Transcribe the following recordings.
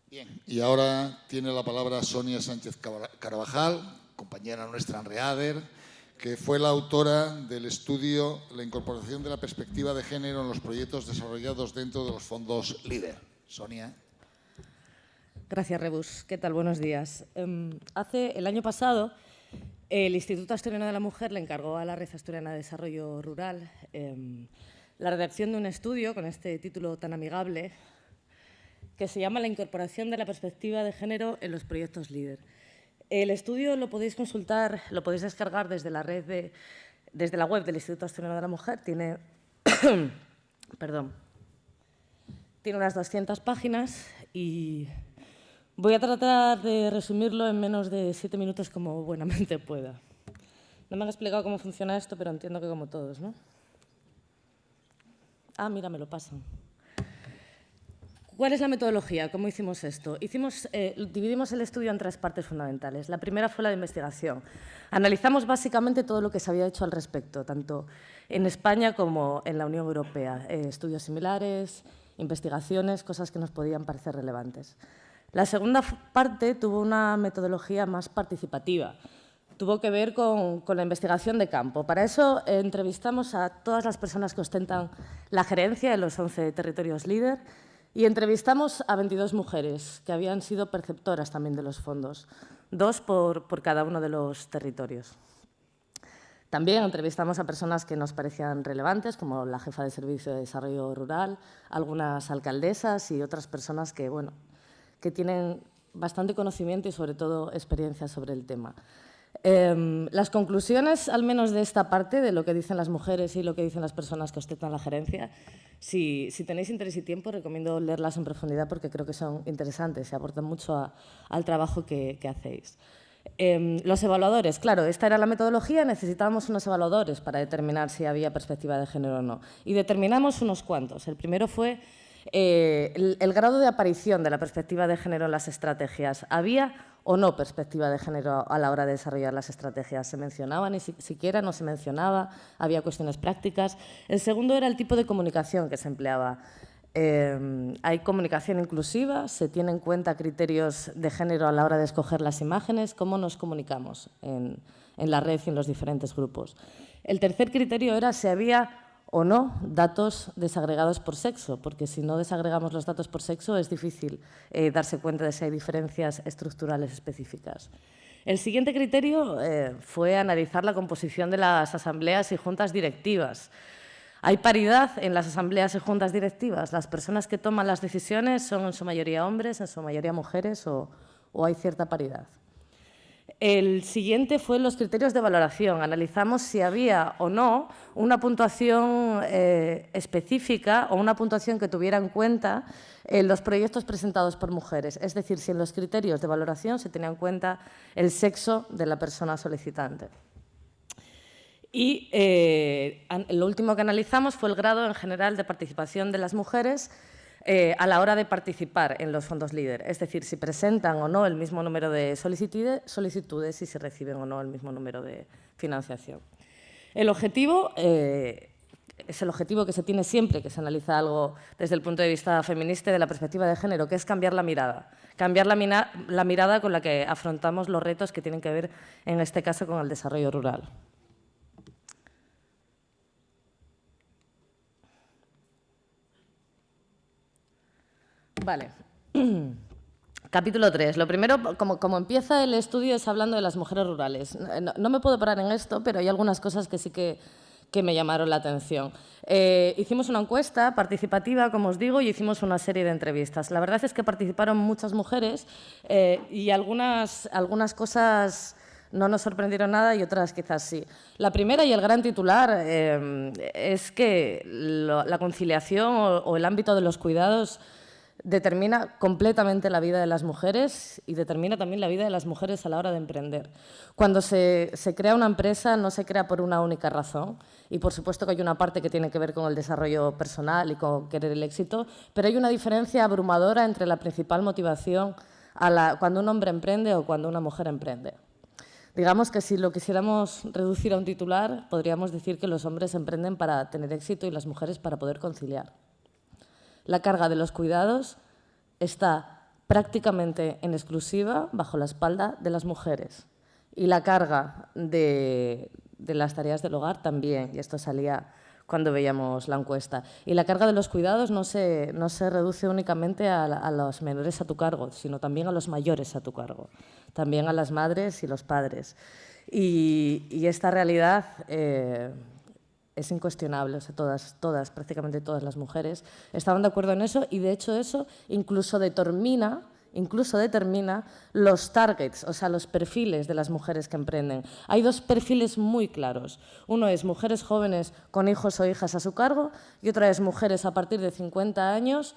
Bien, y ahora tiene la palabra Sonia Sánchez Carvajal, compañera nuestra en READER, que fue la autora del estudio La incorporación de la perspectiva de género en los proyectos desarrollados dentro de los fondos LEADER. Sonia. Gracias, Rebus. ¿Qué tal? Buenos días. El año pasado, el Instituto Asturiano de la Mujer le encargó a la Red Asturiana de Desarrollo Rural la redacción de un estudio con este título tan amigable que se llama La incorporación de la perspectiva de género en los proyectos LEADER. El estudio lo podéis consultar, lo podéis descargar desde la web del Instituto Asturiano de la Mujer. Tiene, tiene unas 200 páginas y voy a tratar de resumirlo en menos de 7 minutos como buenamente pueda. No me han explicado cómo funciona esto, pero entiendo que como todos, ¿no? Ah, mira, me lo pasan. ¿Cuál es la metodología? ¿Cómo hicimos esto? Dividimos el estudio en 3 partes fundamentales. La primera fue la de investigación. Analizamos básicamente todo lo que se había hecho al respecto, tanto en España como en la Unión Europea. Estudios similares, investigaciones, cosas que nos podían parecer relevantes. La segunda parte tuvo una metodología más participativa. Tuvo que ver con la investigación de campo. Para eso entrevistamos a todas las personas que ostentan la gerencia en los 11 territorios LEADER y entrevistamos a 22 mujeres que habían sido perceptoras también de los fondos, 2 por cada uno de los territorios. También entrevistamos a personas que nos parecían relevantes, como la jefa de Servicio de Desarrollo Rural, algunas alcaldesas y otras personas que, bueno, que tienen bastante conocimiento y, sobre todo, experiencia sobre el tema. Las conclusiones, al menos de esta parte, de lo que dicen las mujeres y lo que dicen las personas que ostentan la gerencia, si tenéis interés y tiempo, recomiendo leerlas en profundidad porque creo que son interesantes y aportan mucho al trabajo que hacéis. Los evaluadores, claro, esta era la metodología, necesitábamos unos evaluadores para determinar si había perspectiva de género o no. Y determinamos unos cuantos. El primero fue el grado de aparición de la perspectiva de género en las estrategias. ¿Había o no perspectiva de género a la hora de desarrollar las estrategias? ¿Se mencionaba, ni siquiera no se mencionaba? ¿Había cuestiones prácticas? El segundo era el tipo de comunicación que se empleaba. Hay comunicación inclusiva, se tienen en cuenta criterios de género a la hora de escoger las imágenes, cómo nos comunicamos en la red y en los diferentes grupos. El tercer criterio era si había o no datos desagregados por sexo, porque si no desagregamos los datos por sexo es difícil darse cuenta de si hay diferencias estructurales específicas. El siguiente criterio fue analizar la composición de las asambleas y juntas directivas. ¿Hay paridad en las asambleas y juntas directivas? ¿Las personas que toman las decisiones son en su mayoría hombres, en su mayoría mujeres o hay cierta paridad? El siguiente fue los criterios de valoración. Analizamos si había o no una puntuación específica o una puntuación que tuviera en cuenta los proyectos presentados por mujeres. Es decir, si en los criterios de valoración se tenía en cuenta el sexo de la persona solicitante. Y lo último que analizamos fue el grado en general de participación de las mujeres a la hora de participar en los fondos LEADER, es decir, si presentan o no el mismo número de solicitudes y si reciben o no el mismo número de financiación. El objetivo es el objetivo que se tiene siempre que se analiza algo desde el punto de vista feminista y de la perspectiva de género, que es cambiar la mirada. Cambiar la mirada con la que afrontamos los retos que tienen que ver, en este caso, con el desarrollo rural. Vale. Capítulo 3. Lo primero, como empieza el estudio, es hablando de las mujeres rurales. No me puedo parar en esto, pero hay algunas cosas que sí que me llamaron la atención. Hicimos una encuesta participativa, como os digo, y hicimos una serie de entrevistas. La verdad es que participaron muchas mujeres y algunas cosas no nos sorprendieron nada y otras quizás sí. La primera y el gran titular es que la conciliación o el ámbito de los cuidados determina completamente la vida de las mujeres y determina también la vida de las mujeres a la hora de emprender. Cuando se crea una empresa no se crea por una única razón y por supuesto que hay una parte que tiene que ver con el desarrollo personal y con querer el éxito, pero hay una diferencia abrumadora entre la principal motivación cuando un hombre emprende o cuando una mujer emprende. Digamos que si lo quisiéramos reducir a un titular, podríamos decir que los hombres emprenden para tener éxito y las mujeres para poder conciliar. La carga de los cuidados está prácticamente en exclusiva bajo la espalda de las mujeres. Y la carga de las tareas del hogar también, y esto salía cuando veíamos la encuesta. Y la carga de los cuidados no se reduce únicamente a los menores a tu cargo, sino también a los mayores a tu cargo, también a las madres y los padres. Y esta realidad es incuestionable, o sea, prácticamente todas las mujeres estaban de acuerdo en eso, y de hecho eso incluso determina los targets, o sea, los perfiles de las mujeres que emprenden. Hay dos perfiles muy claros. Uno es mujeres jóvenes con hijos o hijas a su cargo, y otra es mujeres a partir de 50 años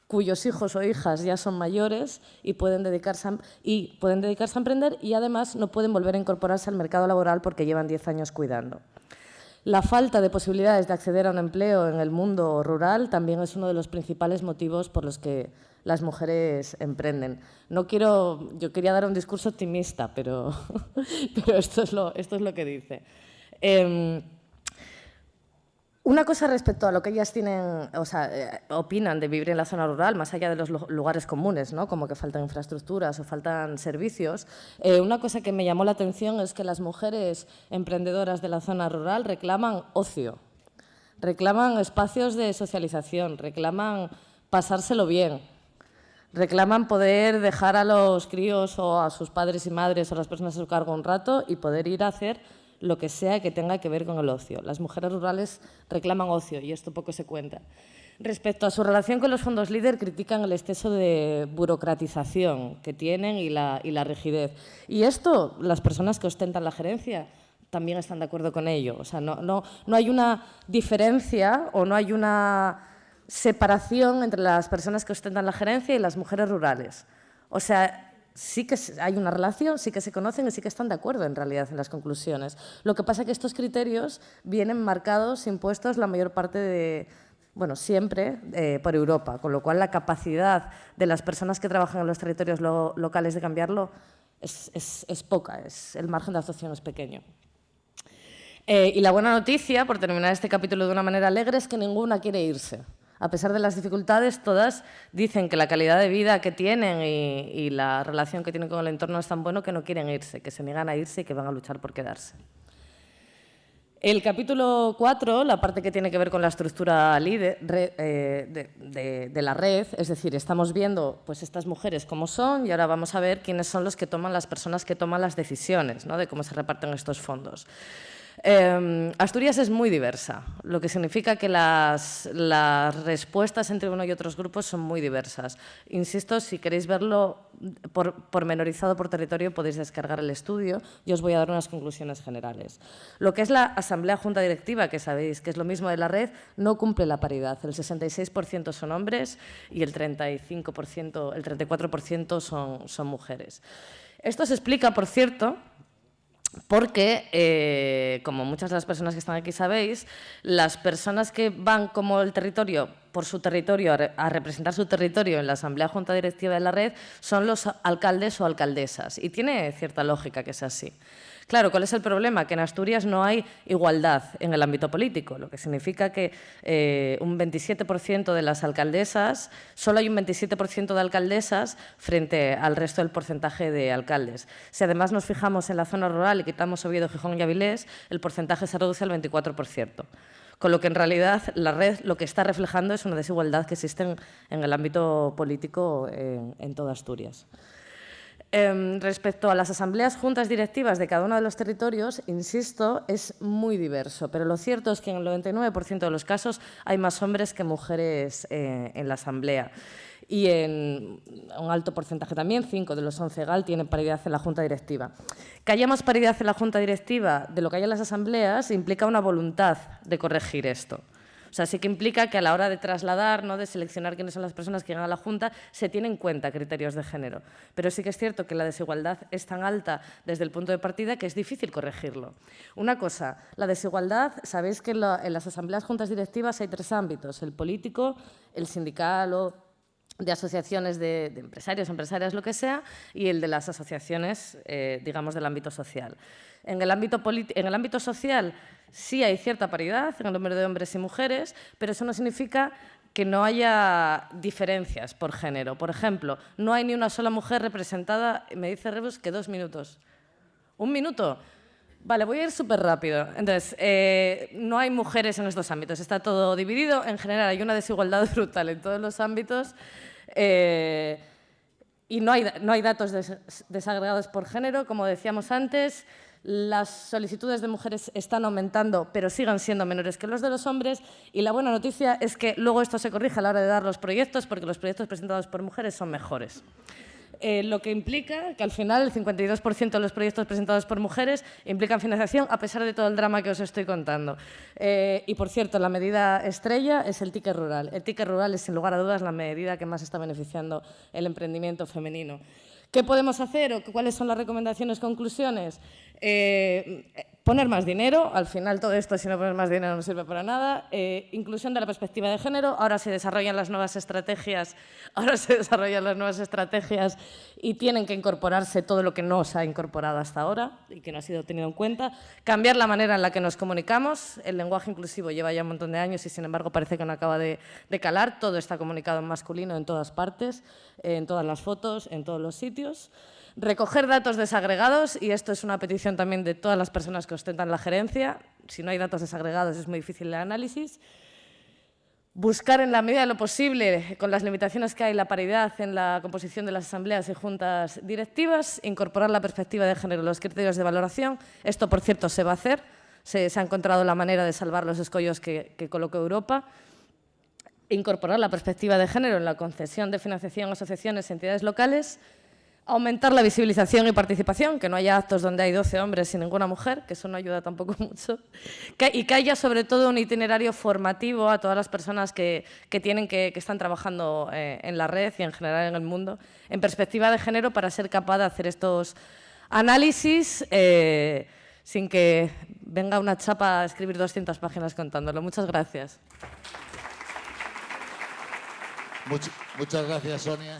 cuyos hijos o hijas ya son mayores y pueden dedicarse a emprender, y además no pueden volver a incorporarse al mercado laboral porque llevan 10 años cuidando. La falta de posibilidades de acceder a un empleo en el mundo rural también es uno de los principales motivos por los que las mujeres emprenden. Yo quería dar un discurso optimista, pero esto es lo que dice. Una cosa respecto a lo que ellas opinan de vivir en la zona rural, más allá de los lugares comunes, ¿no? Como que faltan infraestructuras o faltan servicios, una cosa que me llamó la atención es que las mujeres emprendedoras de la zona rural reclaman ocio, reclaman espacios de socialización, reclaman pasárselo bien, reclaman poder dejar a los críos o a sus padres y madres o a las personas a su cargo un rato y poder ir a hacer lo que sea que tenga que ver con el ocio. Las mujeres rurales reclaman ocio y esto poco se cuenta. Respecto a su relación con los fondos LEADER, critican el exceso de burocratización que tienen y la rigidez. Y esto, las personas que ostentan la gerencia también están de acuerdo con ello. O sea, no hay una diferencia o no hay una separación entre las personas que ostentan la gerencia y las mujeres rurales. O sea, sí que hay una relación, sí que se conocen y sí que están de acuerdo en realidad en las conclusiones. Lo que pasa es que estos criterios vienen marcados, impuestos la mayor parte siempre por Europa, con lo cual la capacidad de las personas que trabajan en los territorios locales de cambiarlo es poca, el margen de actuación es pequeño. Y la buena noticia, por terminar este capítulo de una manera alegre, es que ninguna quiere irse. A pesar de las dificultades, todas dicen que la calidad de vida que tienen y la relación que tienen con el entorno es tan bueno que no quieren irse, que se niegan a irse y que van a luchar por quedarse. El capítulo 4, la parte que tiene que ver con la estructura de la red, es decir, estamos viendo pues, estas mujeres cómo son y ahora vamos a ver quiénes son las personas que toman las decisiones, ¿no? De cómo se reparten estos fondos. Asturias es muy diversa, lo que significa que las respuestas entre uno y otros grupos son muy diversas. Insisto, si queréis verlo pormenorizado por territorio, podéis descargar el estudio y os voy a dar unas conclusiones generales. Lo que es la Asamblea Junta Directiva, que sabéis que es lo mismo de la red, no cumple la paridad. El 66% son hombres y el 34% son mujeres. Esto se explica, por cierto, porque, como muchas de las personas que están aquí sabéis, las personas que van como el territorio, por su territorio, a representar su territorio en la Asamblea Junta Directiva de la red, son los alcaldes o alcaldesas. Y tiene cierta lógica que sea así. Claro, ¿cuál es el problema? Que en Asturias no hay igualdad en el ámbito político, lo que significa que un 27% de las alcaldesas, solo hay un 27% de alcaldesas frente al resto del porcentaje de alcaldes. Si además nos fijamos en la zona rural y quitamos Oviedo, Gijón y Avilés, el porcentaje se reduce al 24%. Con lo que en realidad la red lo que está reflejando es una desigualdad que existe en el ámbito político en toda Asturias. Respecto a las asambleas juntas directivas de cada uno de los territorios, insisto, es muy diverso, pero lo cierto es que en el 99% de los casos hay más hombres que mujeres en la asamblea. Y en un alto porcentaje también, 5 de los 11 GAL tienen paridad en la junta directiva. Que haya más paridad en la junta directiva de lo que hay en las asambleas implica una voluntad de corregir esto. O sea, sí que implica que a la hora de trasladar, ¿no?, de seleccionar quiénes son las personas que llegan a la Junta, se tienen en cuenta criterios de género. Pero sí que es cierto que la desigualdad es tan alta desde el punto de partida que es difícil corregirlo. Una cosa, la desigualdad, sabéis que en las asambleas juntas directivas hay 3 ámbitos, el político, el sindical o de asociaciones de empresarios, empresarias, lo que sea, y el de las asociaciones, digamos, del ámbito social. En el ámbito social sí hay cierta paridad en el número de hombres y mujeres, pero eso no significa que no haya diferencias por género. Por ejemplo, no hay ni una sola mujer representada, me dice Rebus que 2 minutos. ¿1 minuto? Vale, voy a ir súper rápido. Entonces, no hay mujeres en estos ámbitos, está todo dividido. En general hay una desigualdad brutal en todos los ámbitos y no hay datos desagregados por género. Como decíamos antes, las solicitudes de mujeres están aumentando, pero siguen siendo menores que los de los hombres. Y la buena noticia es que luego esto se corrige a la hora de dar los proyectos, porque los proyectos presentados por mujeres son mejores. Lo que implica que al final el 52% de los proyectos presentados por mujeres implican financiación a pesar de todo el drama que os estoy contando. Y por cierto, la medida estrella es el ticket rural. El ticket rural es sin lugar a dudas la medida que más está beneficiando el emprendimiento femenino. ¿Qué podemos hacer o cuáles son las recomendaciones, conclusiones? Poner más dinero, al final todo esto si no pones más dinero no sirve para nada. Inclusión de la perspectiva de género, ahora se desarrollan las nuevas estrategias y tienen que incorporarse todo lo que no se ha incorporado hasta ahora y que no ha sido tenido en cuenta. Cambiar la manera en la que nos comunicamos, el lenguaje inclusivo lleva ya un montón de años y sin embargo parece que no acaba de calar, todo está comunicado en masculino en todas partes, en todas las fotos, en todos los sitios. Recoger datos desagregados, y esto es una petición también de todas las personas que ostentan la gerencia. Si no hay datos desagregados es muy difícil el análisis. Buscar en la medida de lo posible, con las limitaciones que hay, la paridad en la composición de las asambleas y juntas directivas. Incorporar la perspectiva de género en los criterios de valoración. Esto, por cierto, se va a hacer. Se ha encontrado la manera de salvar los escollos que colocó Europa. Incorporar la perspectiva de género en la concesión de financiación a asociaciones y entidades locales. Aumentar la visibilización y participación, que no haya actos donde hay 12 hombres y ninguna mujer, que eso no ayuda tampoco mucho. Y que haya sobre todo un itinerario formativo a todas las personas que están trabajando en la red y en general en el mundo, en perspectiva de género, para ser capaz de hacer estos análisis sin que venga una chapa a escribir 200 páginas contándolo. Muchas gracias. Muchas gracias, Sonia.